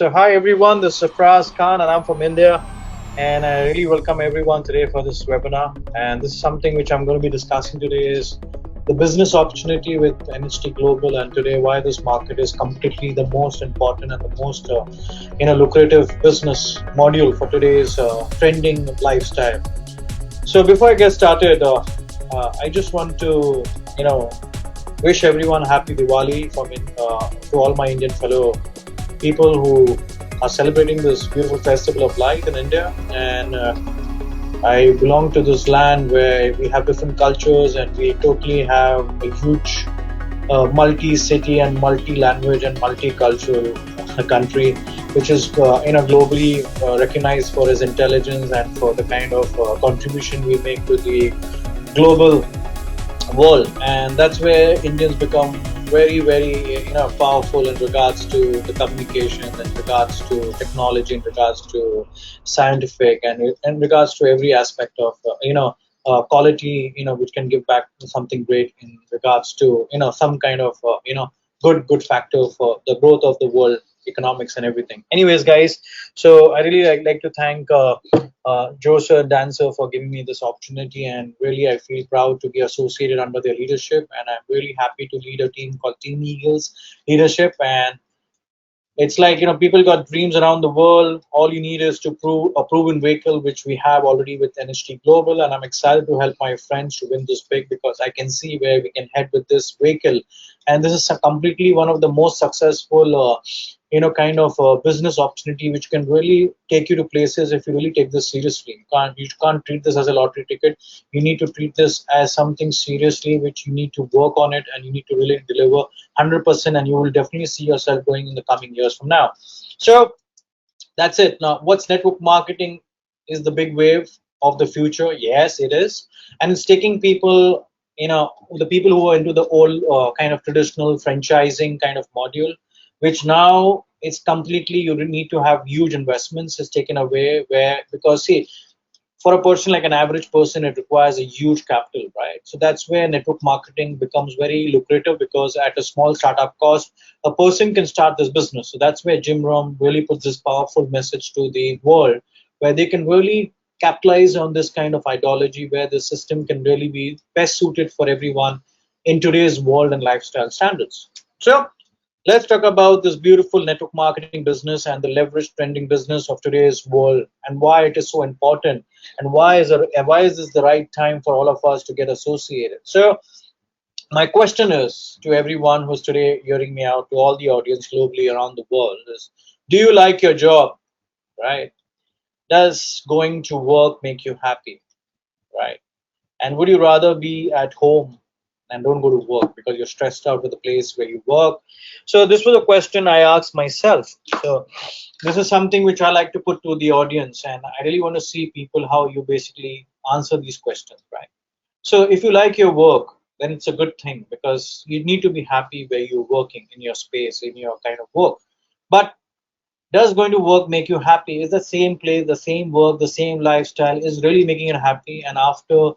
So hi everyone, this is Sarfraz Khan and I'm from India, and I really welcome everyone today for this webinar. And this is something which I'm going to be discussing today is the business opportunity with NHT Global, and today why this market is completely the most important and the most lucrative business module for today's trending lifestyle. So before I get started, I just want to you know wish everyone happy Diwali to all my Indian fellow people who are celebrating this beautiful festival of light in India. And I belong to this land where we have different cultures and we totally have a huge multi-city and multi-language and multicultural country, which is globally recognized for its intelligence and for the kind of contribution we make to the global world. And that's where Indians become very powerful in regards to the communication, in regards to technology, in regards to scientific, and in regards to every aspect of quality, which can give back something great in regards to some kind of good factor for the growth of the world economics and everything. Anyways, guys, so I really like to thank Joshua and Dancer for giving me this opportunity, and really I feel proud to be associated under their leadership, and I'm really happy to lead a team called Team Eagles Leadership. And it's like, people got dreams around the world. All you need is to prove a proven vehicle, which we have already with NHT Global. And I'm excited to help my friends to win this big because I can see where we can head with this vehicle. And this is completely one of the most successful, kind of business opportunity, which can really take you to places if you really take this seriously. You can't treat this as a lottery ticket. You need to treat this as something seriously, which you need to work on it and you need to really deliver 100%, and you will definitely see yourself going in the coming years from now. So that's it. Now, what's network marketing is the big wave of the future. Yes, it is, and it's taking people, the people who are into the old kind of traditional franchising kind of module, which now it's completely, you need to have huge investments is taken away, where, because see, for a person like an average person, it requires a huge capital, right? So that's where network marketing becomes very lucrative, because at a small startup cost, a person can start this business. So that's where Jim Rohn really puts this powerful message to the world, where they can really capitalize on this kind of ideology, where the system can really be best suited for everyone in today's world and lifestyle standards. So let's talk about this beautiful network marketing business and the leverage trending business of today's world, and why it is so important, and why is this the right time for all of us to get associated. So my question is to everyone who's today hearing me out, to all the audience globally around the world, is, do you like your job? Right? Does going to work make you happy? Right? And would you rather be at home and don't go to work because you're stressed out with the place where you work? So this was a question I asked myself. So this is something which I like to put to the audience, and I really want to see people how you basically answer these questions, right? So if you like your work, then it's a good thing, because you need to be happy where you're working, in your space, in your kind of work. But does going to work make you happy? Is the same place, the same work, the same lifestyle is really making you happy? And after,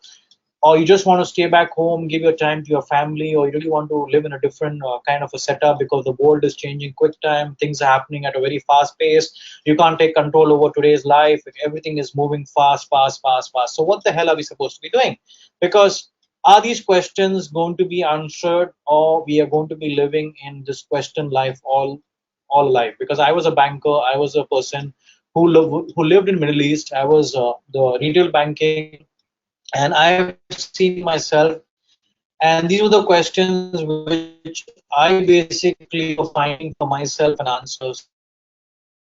or you just want to stay back home, give your time to your family, or you really want to live in a different kind of a setup, because the world is changing quick time, things are happening at a very fast pace, you can't take control over today's life, everything is moving fast. So what the hell are we supposed to be doing? Because are these questions going to be answered, or we are going to be living in this question life all life? Because I was a banker, I was a person who lived in Middle East, I was the retail banking, and I've seen myself, and these were the questions which I basically were finding for myself and answers.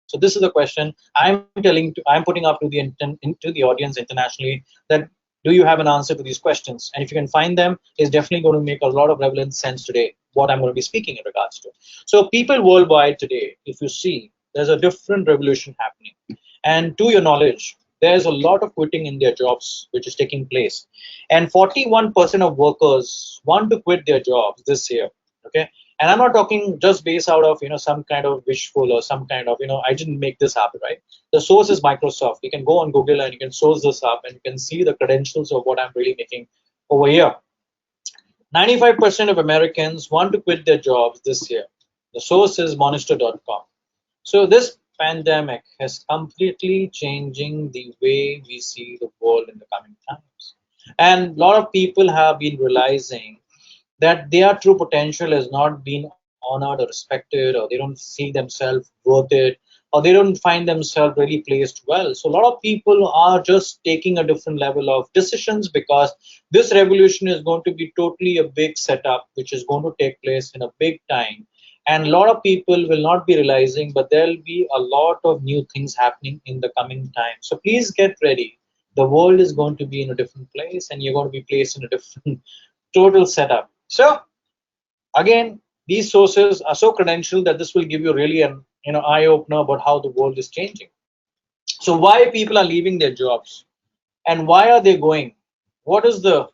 So this is the question I'm putting up to the audience internationally, that do you have an answer to these questions? And if you can find them, it's definitely going to make a lot of relevant sense today, what I'm going to be speaking in regards to. So people worldwide today, if you see, there's a different revolution happening. And to your knowledge, there's a lot of quitting in their jobs which is taking place, and 41% of workers want to quit their jobs this year. Okay, and I'm not talking just based out of some kind of wishful, or some kind of I didn't make this up, right? The source is Microsoft. You can go on Google and you can source this up, and you can see the credentials of what I'm really making over here. 95% of Americans want to quit their jobs this year. The source is Monster.com. So this pandemic is completely changing the way we see the world in the coming times. And a lot of people have been realizing that their true potential has not been honored or respected, or they don't see themselves worth it, or they don't find themselves really placed well. So a lot of people are just taking a different level of decisions, because this revolution is going to be totally a big setup which is going to take place in a big time. And a lot of people will not be realizing, but there'll be a lot of new things happening in the coming time. So please get ready. The world is going to be in a different place, and you're going to be placed in a different total setup. So again, these sources are so credentialed that this will give you really an eye opener about how the world is changing. So why people are leaving their jobs, and why are they going? What is the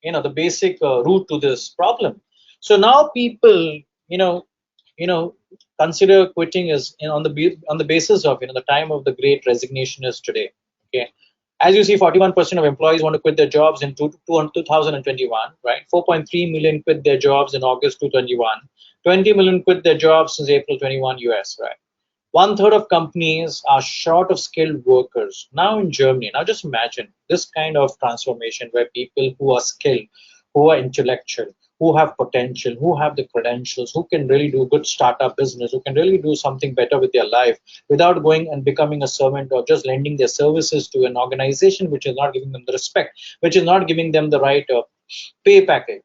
the basic root to this problem? So now people you know consider quitting as on the basis of the time of the great resignation is today. Okay, as you see, 41% of employees want to quit their jobs in 2021, right? 4.3 million quit their jobs in August 2021. 20 million quit their jobs since April 21 US, right? One third of companies are short of skilled workers now in Germany. Now just imagine this kind of transformation where people who are skilled, who are intellectual, who have potential, who have the credentials, who can really do good startup business, who can really do something better with their life without going and becoming a servant or just lending their services to an organization which is not giving them the respect, which is not giving them the right pay package.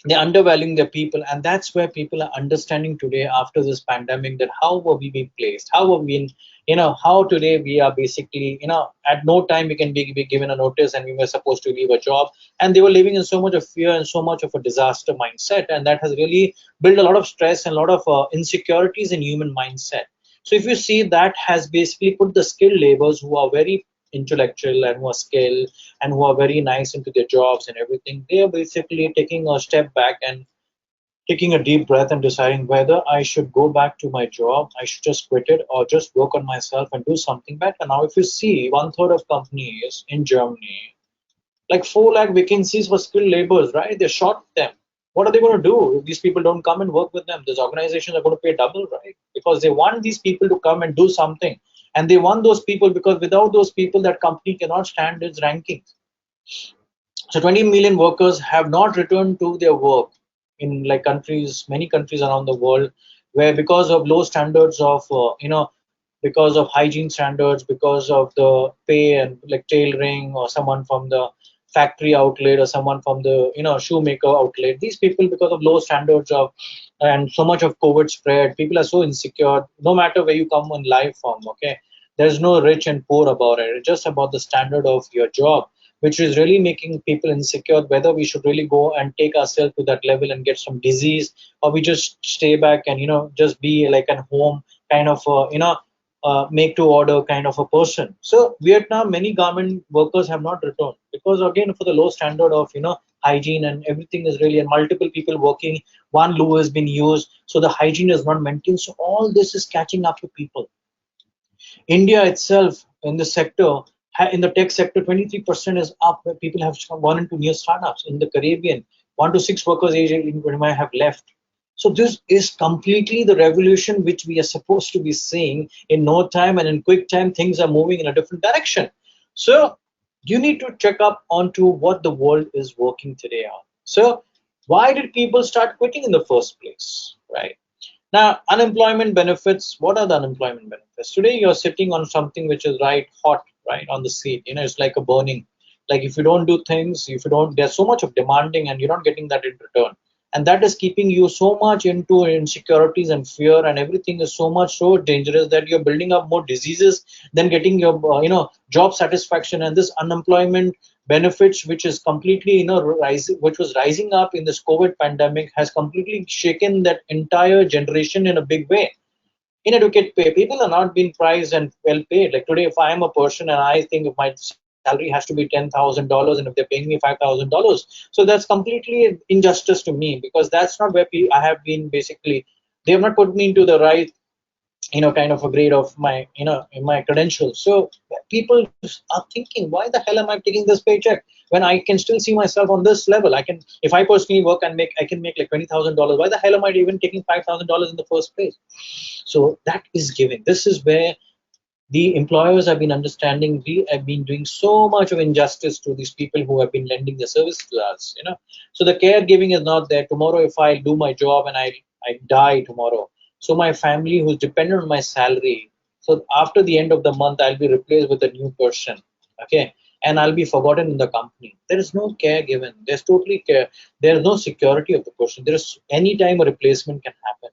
They're undervaluing their people, and that's where people are understanding today after this pandemic that how were we being placed, how were we in, how today we are basically, at no time we can be given a notice and we were supposed to leave a job, and they were living in so much of fear and so much of a disaster mindset, and that has really built a lot of stress and a lot of insecurities in human mindset. So if you see, that has basically put the skilled laborers who are very intellectual and who are skilled and who are very nice into their jobs and everything, they are basically taking a step back and taking a deep breath and deciding whether I should go back to my job, I should just quit it, or just work on myself and do something better. Now, if you see, one third of companies in Germany, like 4 lakh vacancies for skilled laborers, right? They short them. What are they going to do if these people don't come and work with them? These organizations are going to pay double, right? Because they want these people to come and do something. And they want those people because without those people, that company cannot stand its rankings. So 20 million workers have not returned to their work in like countries, many countries around the world, where because of low standards of, because of hygiene standards, because of the pay and like tailoring, or someone from the factory outlet, or someone from the shoemaker outlet, these people, because of low standards of and so much of COVID spread, people are so insecure. No matter where you come in life from, okay, there's no rich and poor about it. It's just about the standard of your job, which is really making people insecure whether we should really go and take ourselves to that level and get some disease, or we just stay back and just be like at home kind of make to order kind of a person. So Vietnam, many garment workers have not returned because again for the low standard of hygiene, and everything is really, and multiple people working, one loo has been used, so the hygiene is not maintained. So all this is catching up to people. India itself in the sector, in the tech sector, 23% is up, where people have gone into new startups. In the Caribbean, 1 to 6 workers age 25 have left. So this is completely the revolution which we are supposed to be seeing in no time, and in quick time things are moving in a different direction. So you need to check up onto what the world is working today on. So why did people start quitting in the first place, right? Now, unemployment benefits. What are the unemployment benefits? Today, you're sitting on something which is right hot, right on the seat. It's like a burning. Like if you don't do things, if you don't, there's so much of demanding, and you're not getting that in return. And that is keeping you so much into insecurities and fear, and everything is so much so dangerous that you're building up more diseases than getting your, job satisfaction. And this unemployment benefits, which is completely rising, which was rising up in this COVID pandemic, has completely shaken that entire generation in a big way. Inadequate pay, people are not being priced and well paid. Like today, if I am a person and I think if my salary has to be $10,000, and if they're paying me $5,000, so that's completely injustice to me, because that's not where I have been basically. They have not put me into the right kind of a grade of my in my credentials. So people are thinking, why the hell am I taking this paycheck when I can still see myself on this level. I can, if I personally work and I can make like $20,000. Why the hell am I even taking $5,000 in the first place? So that is giving. This is where the employers have been understanding we have been doing so much of injustice to these people who have been lending their service to us, so the caregiving is not there. Tomorrow if I do my job and I die tomorrow, so my family who's dependent on my salary, so after the end of the month I'll be replaced with a new person, okay, and I'll be forgotten in the company. There is no care given. There's totally care. There's no security of the person. There is any time a replacement can happen.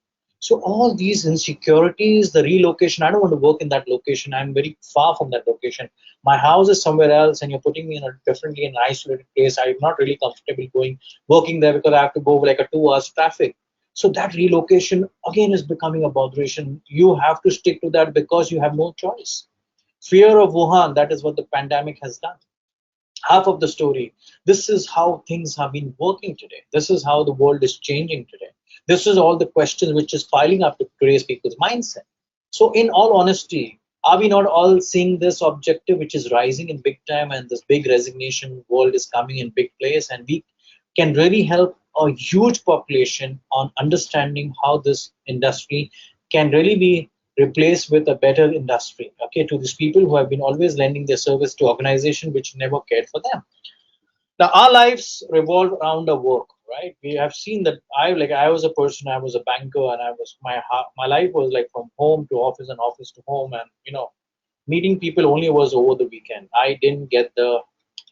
So all these insecurities, the relocation, I don't want to work in that location. I'm very far from that location. My house is somewhere else and you're putting me in a differently an isolated place. I'm not really comfortable working there because I have to go like a 2 hours traffic. So that relocation again is becoming a botheration. You have to stick to that because you have no choice. Fear of Wuhan, that is what the pandemic has done. Half of the story. This is how things have been working today. This is how the world is changing today. This is all the questions which is piling up to today's people's mindset. So in all honesty, are we not all seeing this objective which is rising in big time, and this big resignation world is coming in big place, and we can really help a huge population on understanding how this industry can really be replaced with a better industry, okay, to these people who have been always lending their service to organization which never cared for them. Now our lives revolve around our work, right? We have seen that I was a person, I was a banker, and I was my life was like from home to office and office to home, and meeting people only was over the weekend. I didn't get the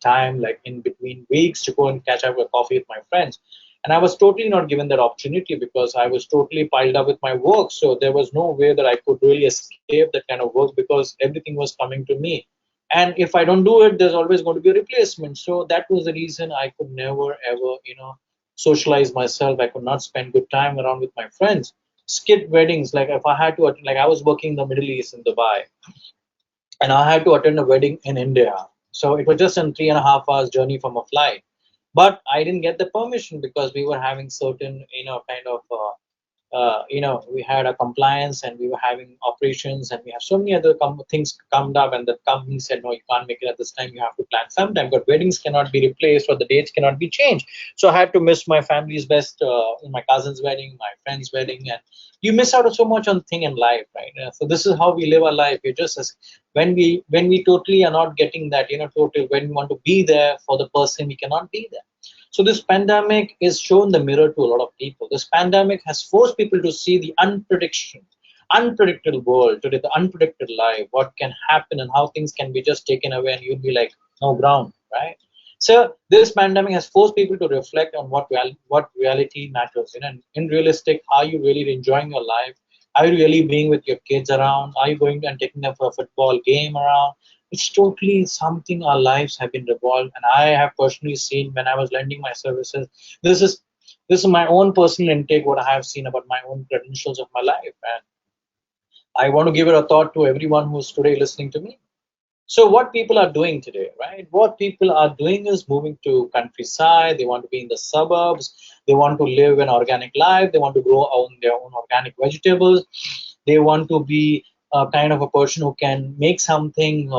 time like in between weeks to go and catch up with coffee with my friends. And I was totally not given that opportunity because I was totally piled up with my work. So there was no way that I could really escape that kind of work because everything was coming to me. And if I don't do it, there's always going to be a replacement. So that was the reason I could never ever, socialize myself. I could not spend good time around with my friends. Skip weddings, like if I had to, like I was working in the Middle East in Dubai, and I had to attend a wedding in India. So it was just a 3.5 hours journey from a flight. But I didn't get the permission because we were having certain, kind of we had a compliance and we were having operations and we have so many other things come up, and the company said, no, you can't make it at this time, you have to plan sometime, but weddings cannot be replaced or the dates cannot be changed. So I had to miss my family's best, my cousin's wedding, my friend's wedding, and you miss out on so much on thing in life, right? So this is how we live our life. We just when we totally are not getting that, total, when we want to be there for the person, we cannot be there. So this pandemic is shown the mirror to a lot of people. This pandemic has forced people to see the unpredictable world today, the unpredicted life, what can happen and how things can be just taken away and you'll be like, no ground, right? So this pandemic has forced people to reflect on what reality matters. And in realistic, are you really enjoying your life? Are you really being with your kids around? Are you going and taking them for a football game around? It's totally something our lives have been revolved, and I have personally seen when I was lending my services. This is my own personal intake, what I have seen about my own credentials of my life, and I want to give it a thought to everyone who's today listening to me. So what people are doing today, right? What people are doing is moving to countryside. They want to be in the suburbs. They want to live an organic life. They want to grow their own organic vegetables. They want to be kind of a person who can make something,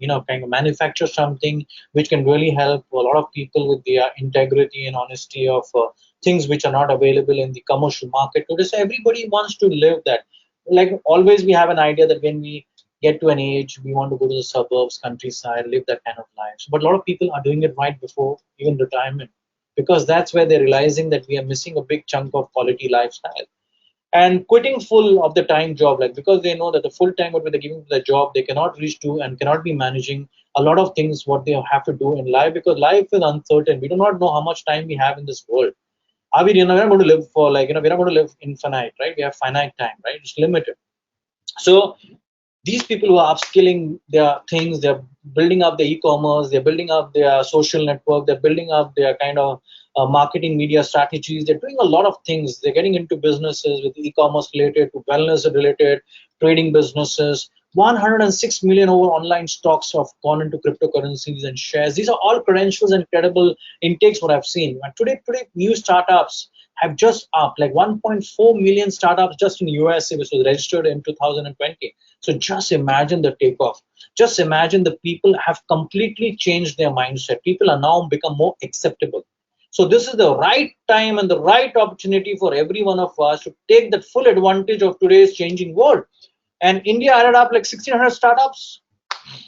kind of manufacture something which can really help a lot of people with their integrity and honesty of things which are not available in the commercial market today. So everybody wants to live that. Like always, we have an idea that when we get to an age, we want to go to the suburbs, countryside, live that kind of life. But a lot of people are doing it right before even retirement, because that's where they're realizing that we are missing a big chunk of quality lifestyle. And quitting full of the time job, like because they know that the full time what they're giving to the job, they cannot reach to and cannot be managing a lot of things what they have to do in life, because life is uncertain. We do not know how much time we have in this world. Are we, we're not going to live for like, we're not going to live infinite, right? We have finite time, right? It's limited. So these people who are upskilling their things, they're building up their e-commerce, they're building up their social network, they're building up their kind of marketing media strategies. They're doing a lot of things. They're getting into businesses with e-commerce related to wellness related, trading businesses. 106 million over online stocks have gone into cryptocurrencies and shares. These are all credentials and credible intakes what I've seen. And today new startups have just upped, like 1.4 million startups just in US, which was registered in 2020. So just imagine the takeoff. Just imagine the people have completely changed their mindset. People are now become more acceptable. So this is the right time and the right opportunity for every one of us to take that full advantage of today's changing world. And India added up like 1,600 startups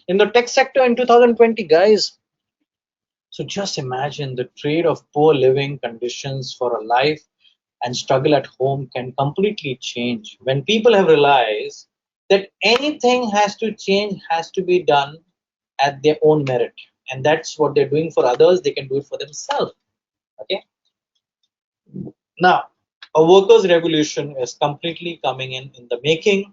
in the tech sector in 2020, guys. So just imagine the trade of poor living conditions for a life and struggle at home can completely change when people have realized that anything has to change, has to be done at their own merit. And that's what they're doing for others, they can do it for themselves. Okay. Now, a workers' revolution is completely coming in the making.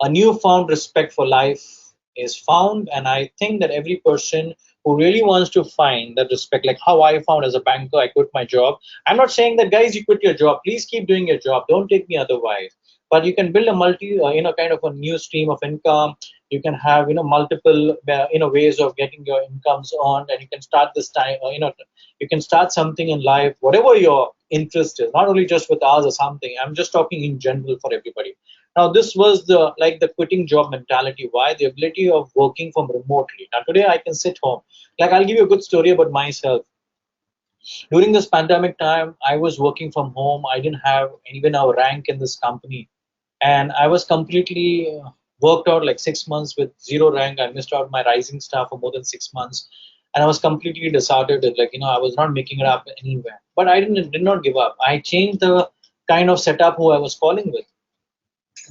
A newfound respect for life is found, and I think that every person who really wants to find that respect, like how I found as a banker, I quit my job. I'm not saying that guys, you quit your job. Please keep doing your job. Don't take me otherwise. But you can build a kind of a new stream of income. You can have, multiple, ways of getting your incomes on, and you can start this time, you can start something in life, whatever your interest is, not only just with ours or something. I'm just talking in general for everybody. Now, this was the quitting job mentality. Why? The ability of working from remotely. Now, today I can sit home. Like, I'll give you a good story about myself. During this pandemic time, I was working from home. I didn't have even a rank in this company, and I was completely worked out like 6 months with zero rank. I missed out my rising star for more than 6 months, and I was completely disheartened. Like, I was not making it up anywhere. But I did not give up. I changed the kind of setup who I was calling with,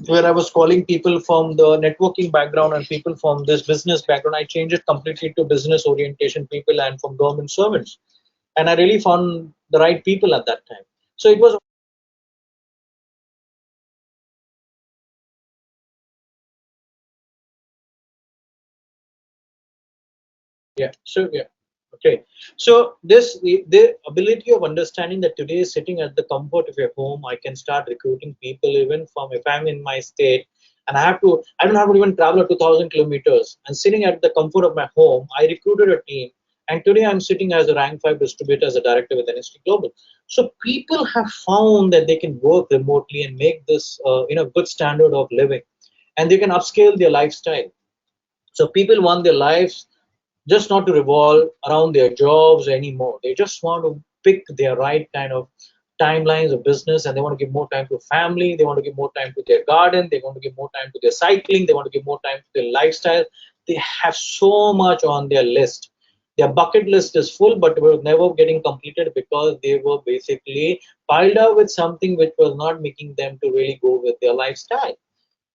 where I was calling people from the networking background and people from this business background. I changed it completely to business orientation people and from government servants. And I really found the right people at that time. So it was. Yeah, sure. Yeah. Okay. So the ability of understanding that today, sitting at the comfort of your home, I can start recruiting people even from, if I'm in my state and I don't have to even travel 2,000 kilometers, and sitting at the comfort of my home, I recruited a team. And today I'm sitting as a rank 5 distributor, as a director with NST Global. So people have found that they can work remotely and make this, good standard of living, and they can upscale their lifestyle. So people want their lives just not to revolve around their jobs anymore. They just want to pick their right kind of timelines of business, and they want to give more time to family. They want to give more time to their garden. They want to give more time to their cycling. They want to give more time to their lifestyle. They have so much on their list. Their bucket list is full, but it was never getting completed because they were basically piled up with something which was not making them to really go with their lifestyle.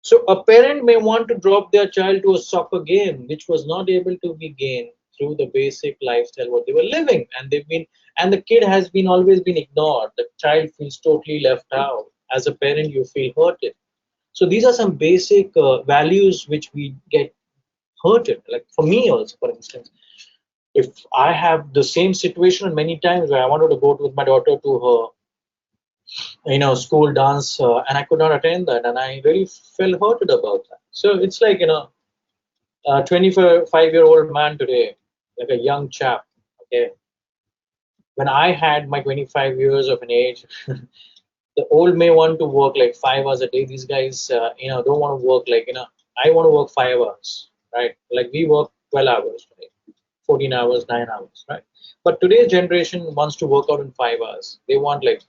So a parent may want to drop their child to a soccer game, which was not able to be gained through the basic lifestyle what they were living, and the kid has been always been ignored. The child feels totally left out. As a parent, you feel hurted. So these are some basic values which we get hurted. Like for me also, for instance, if I have the same situation many times where I wanted to go with my daughter to her school dance, and I could not attend that, and I really felt hurted about that. So it's like, a 25-year-old man today, like a young chap. Okay, when I had my 25 years of an age, the old may want to work like 5 hours a day. These guys, don't want to work like, I want to work 5 hours, right? Like we work 12 hours, right? 14 hours, 9 hours, right? But today's generation wants to work out in 5 hours. They want like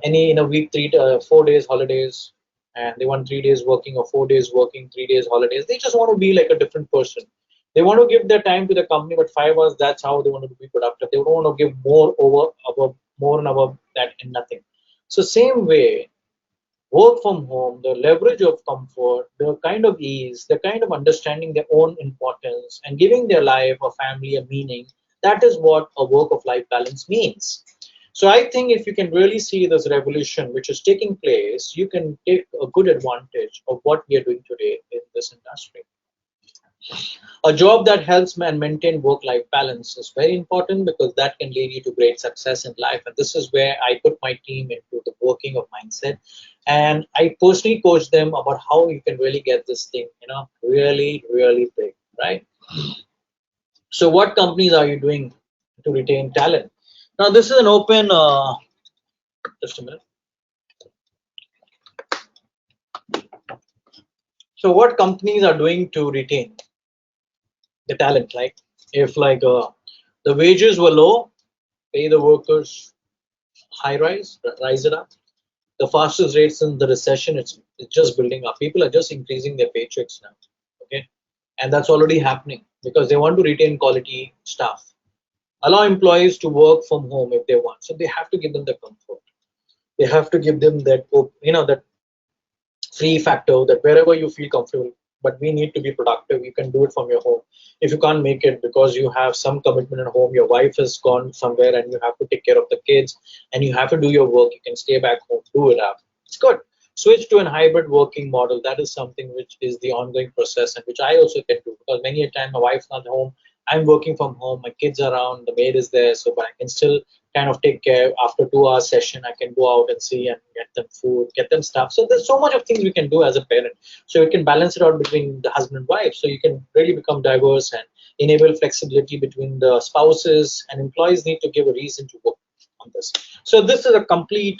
any in a week, 4 days holidays, and they want 3 days working or 4 days working, 3 days holidays. They just want to be like a different person. They want to give their time to the company, but 5 hours, that's how they want to be productive. They don't want to give more over above more and above that in nothing. So same way, work from home, the leverage of comfort, the kind of ease, the kind of understanding their own importance and giving their life or family a meaning, that is what a work of life balance means. So I think if you can really see this revolution which is taking place, you can take a good advantage of what we are doing today in this industry. A job that helps man maintain work-life balance is very important because that can lead you to great success in life. And this is where I put my team into the working of mindset. And I personally coach them about how you can really get this thing, really, really big, right? So what companies are you doing to retain talent? Now, this is an open Just a minute. So what companies are doing to retain the talent? Like if the wages were low, pay the workers high rise it up. The fastest rates in the recession, it's just building up. People are just increasing their paychecks now. Okay, and that's already happening because they want to retain quality staff. Allow employees to work from home if they want. So they have to give them the comfort. They have to give them that that free factor that wherever you feel comfortable, but we need to be productive. You can do it from your home. If you can't make it because you have some commitment at home, your wife has gone somewhere and you have to take care of the kids and you have to do your work, you can stay back home, do it up. It's good. Switch to an hybrid working model. That is something which is the ongoing process and which I also can do because many a time my wife's not home. I'm working from home, my kids are around, the maid is there, so but I can still kind of take care. After 2 hour session, I can go out and see and get them food, get them stuff. So there's so much of things we can do as a parent. So you can balance it out between the husband and wife. So you can really become diverse and enable flexibility between the spouses, and employees need to give a reason to work on this. So this is a complete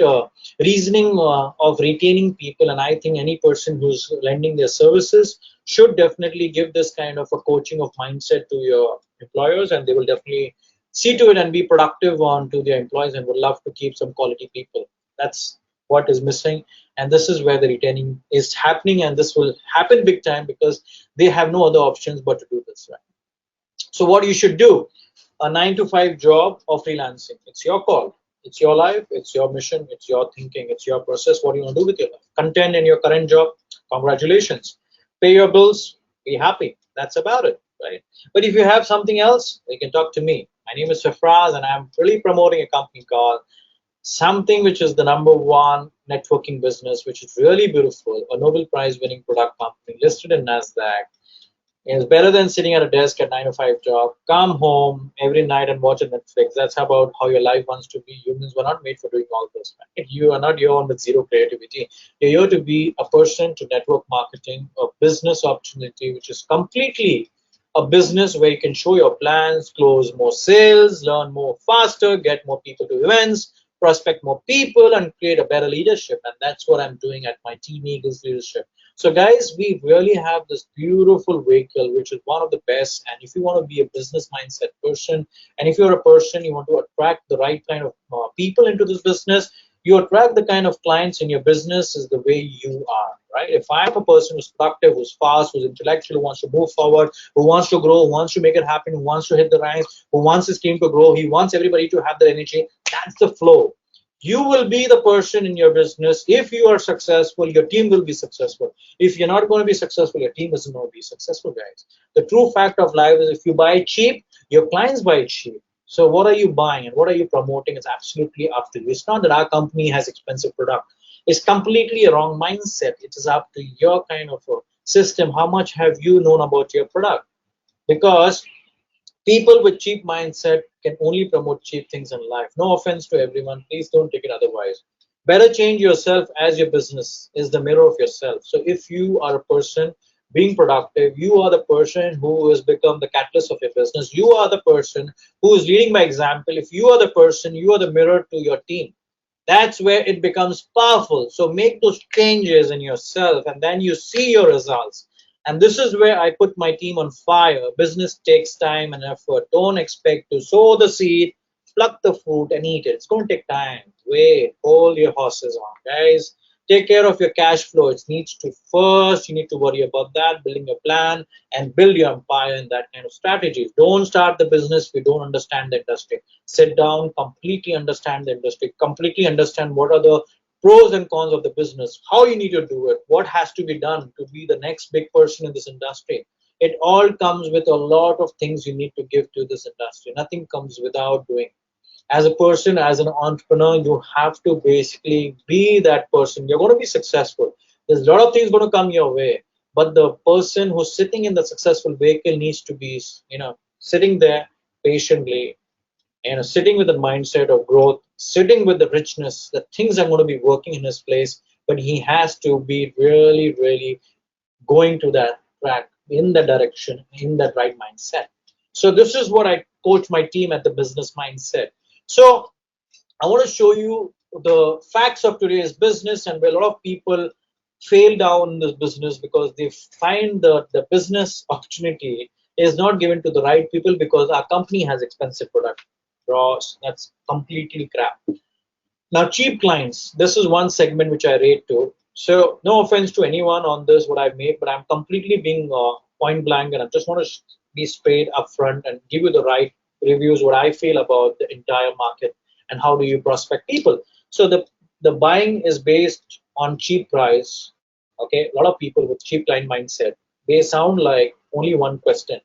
reasoning of retaining people, and I think any person who's lending their services should definitely give this kind of a coaching of mindset to your employers, and they will definitely see to it and be productive on to their employees and would love to keep some quality people. That's what is missing, and this is where the retaining is happening, and this will happen big time because they have no other options but to do this, right? So what you should do, a 9 to 5 job or freelancing, it's your call, it's your life, it's your mission, it's your thinking, it's your process. What do you want to do with your life? Content in your current job, congratulations. Pay your bills, be happy. That's about it, right? But if you have something else, you can talk to me. My name is Sarfraz, and I'm really promoting a company called something which is the #1 networking business, which is really beautiful, a Nobel Prize winning product company listed in NASDAQ. It's better than sitting at a desk at 9 to 5 job. Come home every night and watch a Netflix. That's about how your life wants to be. Humans were not made for doing all this. Right? You are not here on with zero creativity. You're here to be a person to network marketing, a business opportunity, which is completely a business where you can show your plans, close more sales, learn more faster, get more people to events, prospect more people, and create a better leadership. And that's what I'm doing at my Team Eagles Leadership. So guys, we really have this beautiful vehicle, which is one of the best. And if you want to be a business mindset person, and if you're a person, you want to attract the right kind of people into this business, you attract the kind of clients in your business is the way you are, right? If I'm a person who's productive, who's fast, who's intellectual, who wants to move forward, who wants to grow, who wants to make it happen, who wants to hit the ranks, who wants his team to grow, he wants everybody to have their energy, that's the flow. You will be the person in your business. If you are successful, your team will be successful. If you're not going to be successful, your team isn't going to be successful, guys. The true fact of life is if you buy cheap, your clients buy cheap. So what are you buying and what are you promoting? It's absolutely up to you. It's not that our company has expensive product. It's completely a wrong mindset. It is up to your kind of a system. How much have you known about your product? Because people with cheap mindset can only promote cheap things in life. No offense to everyone. Please don't take it otherwise. Better change yourself as your business is the mirror of yourself. So if you are a person being productive, you are the person who has become the catalyst of your business. You are the person who is leading by example. If you are the person, you are the mirror to your team. That's where it becomes powerful. So make those changes in yourself and then you see your results. And this is where I put my team on fire. Business takes time and effort. Don't expect to sow the seed, pluck the fruit, and eat it. It's going to take time. Wait, hold your horses on, guys. Take care of your cash flow. It needs to first, you need to worry about that, building your plan, and build your empire in that kind of strategy. Don't start the business if you don't understand the industry. Sit down, completely understand the industry, completely understand what are the pros and cons of the business, how you need to do it, what has to be done to be the next big person in this industry. It all comes with a lot of things you need to give to this industry. Nothing comes without doing. As a person, as an entrepreneur, you have to basically be that person. You're going to be successful. There's a lot of things going to come your way, but the person who's sitting in the successful vehicle needs to be, sitting there patiently, sitting with the mindset of growth, sitting with the richness, the things are going to be working in his place, but he has to be really, really going to that track, in that direction, in that right mindset. So this is what I coach my team at the business mindset. So I want to show you the facts of today's business, and where a lot of people fail down in this business because they find the business opportunity is not given to the right people because our company has expensive product. Ross, that's completely crap. Now, cheap clients, this is one segment which I rate to. So, no offense to anyone on this, what I've made, but I'm completely being point blank, and I just want to be straight upfront and give you the right reviews, what I feel about the entire market and how do you prospect people. So, the buying is based on cheap price. Okay, a lot of people with cheap client mindset, they sound like only one question.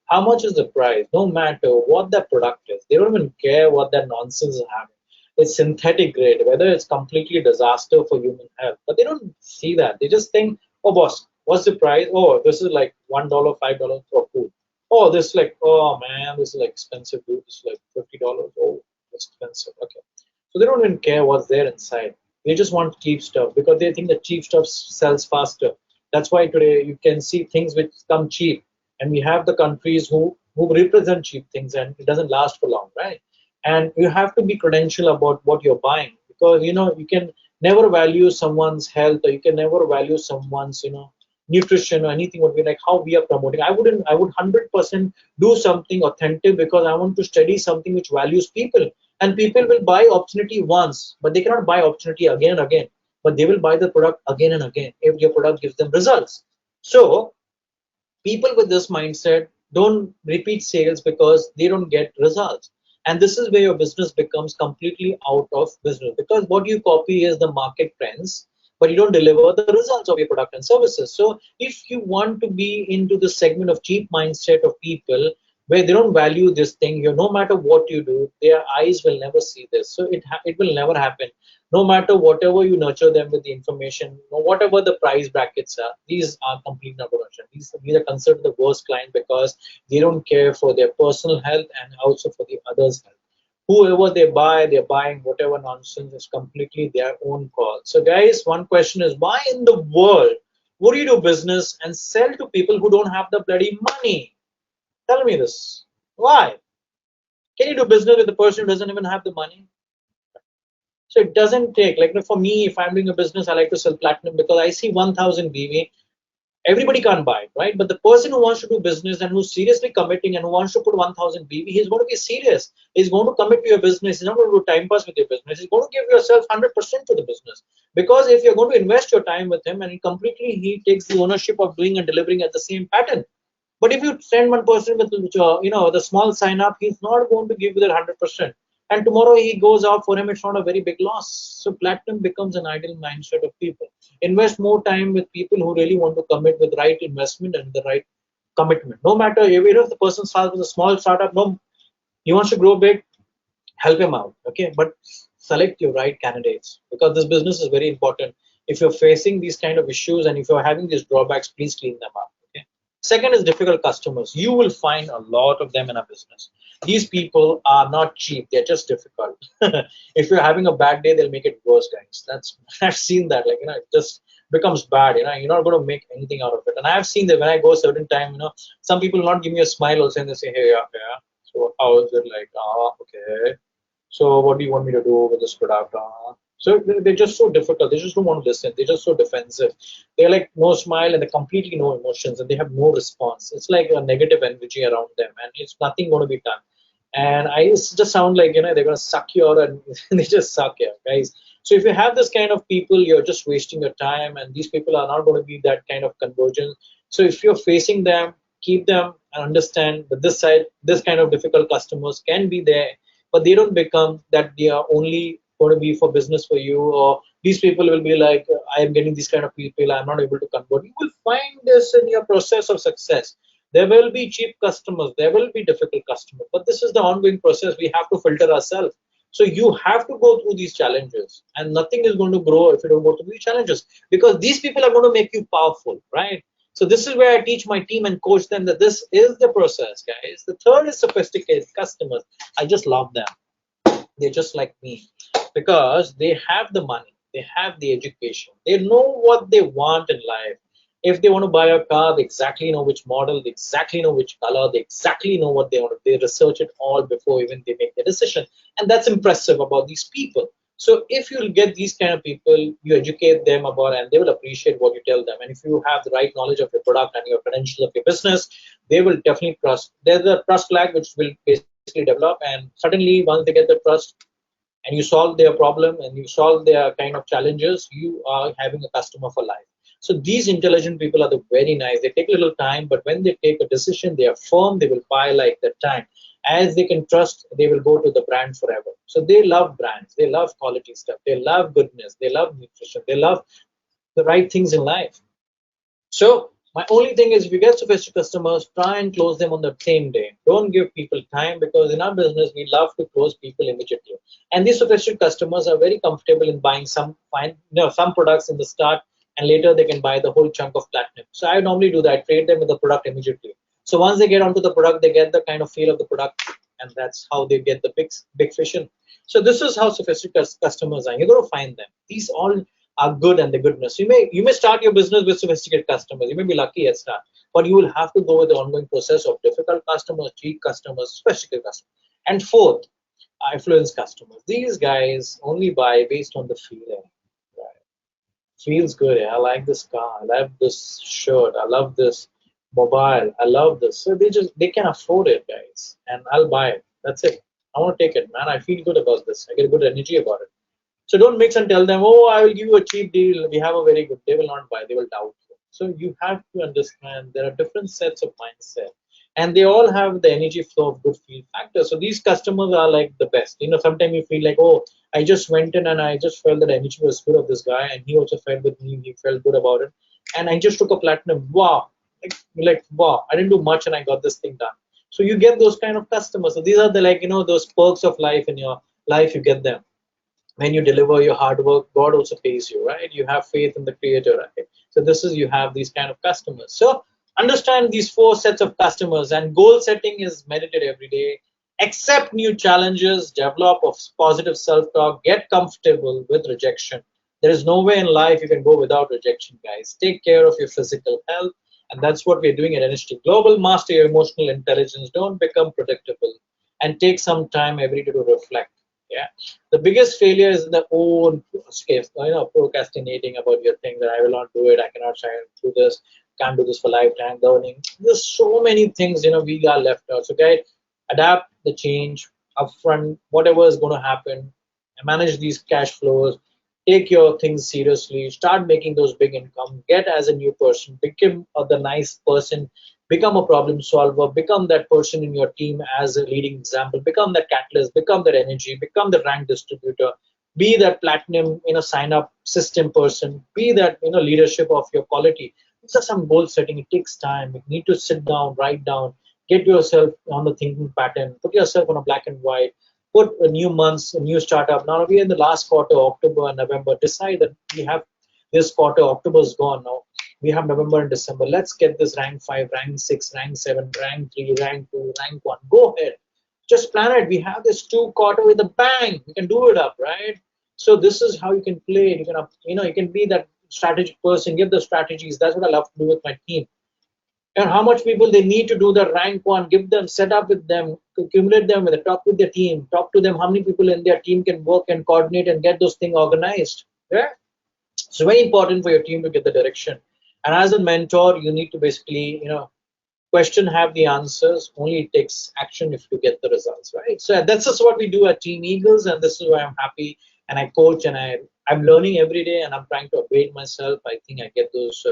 How much is the price? No matter what the product is, they don't even care what that nonsense is having. It's synthetic grade, whether it's completely disaster for human health. But they don't see that. They just think, oh, boss, what's the price? Oh, this is like $1, $5 for food. Oh, this is like, oh man, this is like expensive dude. This is like $50. Oh, it's expensive. Okay. So they don't even care what's there inside. They just want cheap stuff because they think that cheap stuff sells faster. That's why today you can see things which come cheap, and we have the countries who represent cheap things, and it doesn't last for long, right? And you have to be credential about what you're buying, because you can never value someone's health, or you can never value someone's nutrition or anything would be like how we are promoting. I would 100% do something authentic because I want to study something which values people. And people will buy opportunity once, but they cannot buy opportunity again and again, but they will buy the product again and again if your product gives them results. So people with this mindset don't repeat sales because they don't get results. And this is where your business becomes completely out of business, because what you copy is the market trends, but you don't deliver the results of your product and services. So if you want to be into the segment of cheap mindset of people where they don't value this thing, no matter what you do, their eyes will never see this. So it will never happen. No matter whatever you nurture them with the information, whatever the price brackets are, these are complete number one. These are considered the worst client because they don't care for their personal health and also for the others' health. Whoever they buy, they're buying whatever nonsense, is completely their own call. So, guys, one question is, why in the world would you do business and sell to people who don't have the bloody money? Tell me this. Why? Can you do business with a person who doesn't even have the money? So it doesn't take, like, for me, if I'm doing a business, I like to sell platinum because I see 1000 BV. Everybody can't buy it, right? But the person who wants to do business and who's seriously committing and who wants to put 1000 BV, he's going to be serious. He's going to commit to your business. He's not going to do time pass with your business. He's going to give yourself 100% to the business. Because if you're going to invest your time with him and he takes the ownership of doing and delivering at the same pattern. But if you send one person with the small sign up, he's not going to give you that 100%. And tomorrow he goes out, for him it's not a very big loss. So platinum becomes an ideal mindset of people. Invest more time with people who really want to commit with right investment and the right commitment. No matter if the person starts with a small startup, no, he wants to grow big, help him out. Okay, but select your right candidates, because this business is very important. If you're facing these kind of issues and if you're having these drawbacks, please clean them up. Okay. Second is difficult customers. You will find a lot of them in a business. These people are not cheap, they're just difficult. If you're having a bad day, they'll make it worse, guys. That's I've seen that. Like, it just becomes bad. You're not going to make anything out of it. And I've seen that when I go a certain time, some people will not give me a smile also, and they say, hey, yeah, yeah. So how is it like? Okay. So what do you want me to do with this product? So they're just so difficult. They just don't want to listen. They're just so defensive. They're like no smile and they completely no emotions and they have no response. It's like a negative energy around them and it's nothing going to be done. And just sound like they're going to suck you out and they just suck you, guys. So if you have this kind of people, you're just wasting your time, and these people are not going to be that kind of convergence. So if you're facing them, keep them and understand that this kind of difficult customers can be there, but they don't become that they are only going to be for business for you, or these people will be like, I am getting these kind of people, I'm not able to convert. You will find this in your process of success. There will be cheap customers, there will be difficult customers, but this is the ongoing process. We have to filter ourselves. So you have to go through these challenges, and nothing is going to grow if you don't go through these challenges, because these people are going to make you powerful, right? So this is where I teach my team and coach them that this is the process, guys. The third is sophisticated customers. I just love them. They're just like me because they have the money, they have the education, they know what they want in life. If they want to buy a car, they exactly know which model, they exactly know which color, they exactly know what they want. They research it all before even they make their decision. And that's impressive about these people. So if you get these kind of people, you educate them about, and they will appreciate what you tell them. And if you have the right knowledge of your product and your credentials of your business, they will definitely trust. There's a trust flag which will basically develop, and suddenly once they get the trust and you solve their problem and you solve their kind of challenges, you are having a customer for life. So these intelligent people are the very nice. They take a little time, but when they take a decision, they are firm. They will buy like that time. As they can trust, they will go to the brand forever. So they love brands. They love quality stuff. They love goodness. They love nutrition. They love the right things in life. So my only thing is, if you get sophisticated customers, try and close them on the same day. Don't give people time, because in our business we love to close people immediately. And these sophisticated customers are very comfortable in buying some products in the start, and later they can buy the whole chunk of platinum. So I normally do that. I trade them with the product immediately. So once they get onto the product, they get the kind of feel of the product, and that's how they get the big fish in. So this is how sophisticated customers are. You're going to find them. These all are good and the goodness. You may start your business with sophisticated customers. You may be lucky at start, but you will have to go with the ongoing process of difficult customers, cheap customers, sophisticated customers. And fourth, affluence customers. These guys only buy based on the feeling. Right? Feels good. Yeah? I like this car. I love this shirt. I love this mobile. I love this. So they can afford it, guys, and I'll buy it. That's it. I want to take it, man. I feel good about this. I get good energy about it. So don't mix and tell them, oh, I will give you a cheap deal. We have a very good. They will not buy. They will doubt you. So you have to understand there are different sets of mindset, and they all have the energy flow of good feel factor. So these customers are like the best. Sometimes you feel like, oh, I just went in and I just felt that energy was good of this guy, and he also felt with me. He felt good about it, and I just took a platinum. Wow, like wow, I didn't do much and I got this thing done. So you get those kind of customers. So these are the those perks of life in your life. You get them when you deliver your hard work. God also pays you, right? You have faith in the creator, right? So this is, you have these kind of customers. So understand these four sets of customers, and goal setting is meditate every day. Accept new challenges, develop a positive self-talk, get comfortable with rejection. There is no way in life you can go without rejection, guys. Take care of your physical health, and that's what we're doing at NHT Global. Master your emotional intelligence. Don't become predictable, and take some time every day to reflect. Yeah, the biggest failure is in the own case, procrastinating about your thing, that I will not do it, I cannot try and do this, can't do this for lifetime learning. There's so many things we are left out. So guys, adapt the change upfront, whatever is going to happen, and manage these cash flows. Take your things seriously. Start making those big income. Get as a new person. Become the nice person. Become a problem solver. Become that person in your team as a leading example. Become that catalyst. Become that energy. Become the rank distributor. Be that platinum sign up system person. Be that leadership of your quality. These are some goal setting. It takes time. You need to sit down, write down, get yourself on the thinking pattern. Put yourself on a black and white. Put a new months, a new startup. Now we're in the last quarter, October and November. Decide that we have this quarter. October is gone now. We have November and December. Let's get this rank 5, rank 6, rank 7, rank 3, rank 2, rank 1. Go ahead. Just plan it. We have this 2 quarter with a bang. You can do it up, right? So this is how you can play it. You can be that strategic person. Give the strategies. That's what I love to do with my team. And how much people they need to do the rank 1, give them, set up with them, accumulate them with talk with their team, talk to them how many people in their team can work and coordinate and get those things organized. Yeah, it's very important for your team to get the direction. And as a mentor, you need to basically question, have the answers. Only it takes action if you get the results, right? So that's just what we do at Team Eagles, and this is why I'm happy, and I coach, and I'm learning every day, and I'm trying to upgrade myself. I think I get those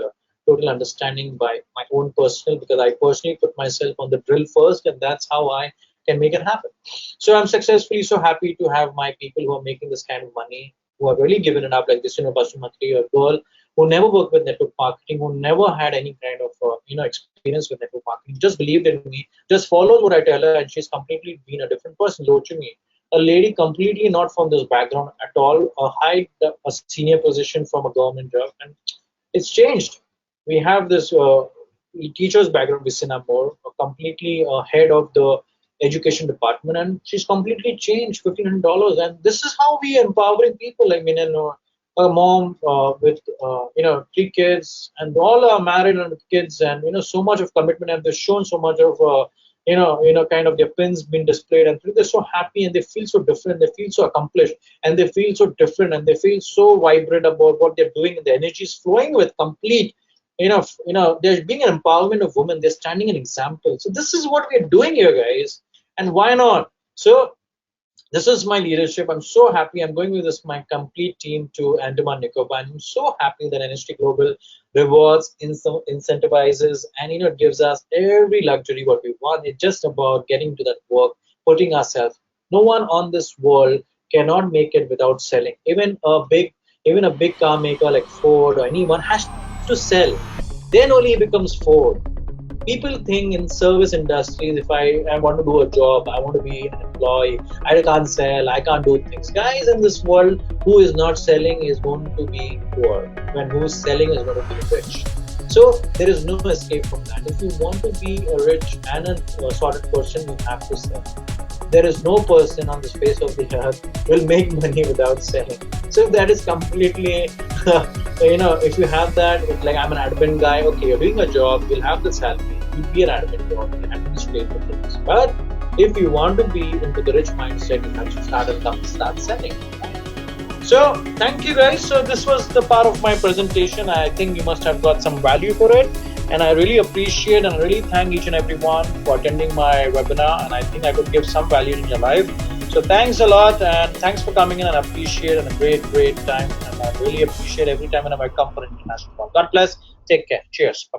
total understanding by my own personal, because I personally put myself on the drill first, and that's how I can make it happen. So I'm successfully so happy to have my people who are making this kind of money, who are really giving it up, like this Basumati, a girl who never worked with network marketing, who never had any kind of experience with network marketing, just believed in me, just followed what I tell her, and she's completely been a different person. Me, a lady completely not from this background at all, a senior position from a government job, and it's changed. We have this teacher's background, Visina Moore, completely head of the education department, and she's completely changed, $1,500. And this is how we empowering people. I mean, a mom with 3 kids, and all are married and with kids, and so much of commitment, and they've shown so much of kind of their pins being displayed, and they're so happy and they feel so different, they feel so accomplished, and they feel so different, and they feel so vibrant about what they're doing, and the energy is flowing with complete, there's being an empowerment of women. They're standing an example. So this is what we're doing here, guys, and why not? So this is my leadership. I'm so happy. I'm going with this my complete team to Andaman Nicobar. I'm so happy that NHT Global rewards, incentivizes, and gives us every luxury what we want. It's just about getting to that work, putting ourselves. No one on this world cannot make it without selling. Even a big car maker like Ford or anyone has to sell. Then only he becomes Ford. People think in service industries, if I want to do a job, I want to be an employee, I can't sell, I can't do things. Guys, in this world, who is not selling is going to be poor, when who is selling is going to be rich. So there is no escape from that. If you want to be a rich and a sorted person, you have to sell. There is no person on the face of the earth will make money without selling. So that is completely, if you have that, it's like I'm an admin guy. Okay, you're doing a job, you'll have the salary, you'll be an admin job, you'll administrate the things. But if you want to be into the rich mindset, you have to start selling. So thank you guys. So this was the part of my presentation. I think you must have got some value for it. And I really appreciate and I really thank each and everyone for attending my webinar. And I think I could give some value in your life. So thanks a lot, and thanks for coming in, and I appreciate and a great time. And I really appreciate every time when I come for an international call. God bless. Take care. Cheers. Bye-bye.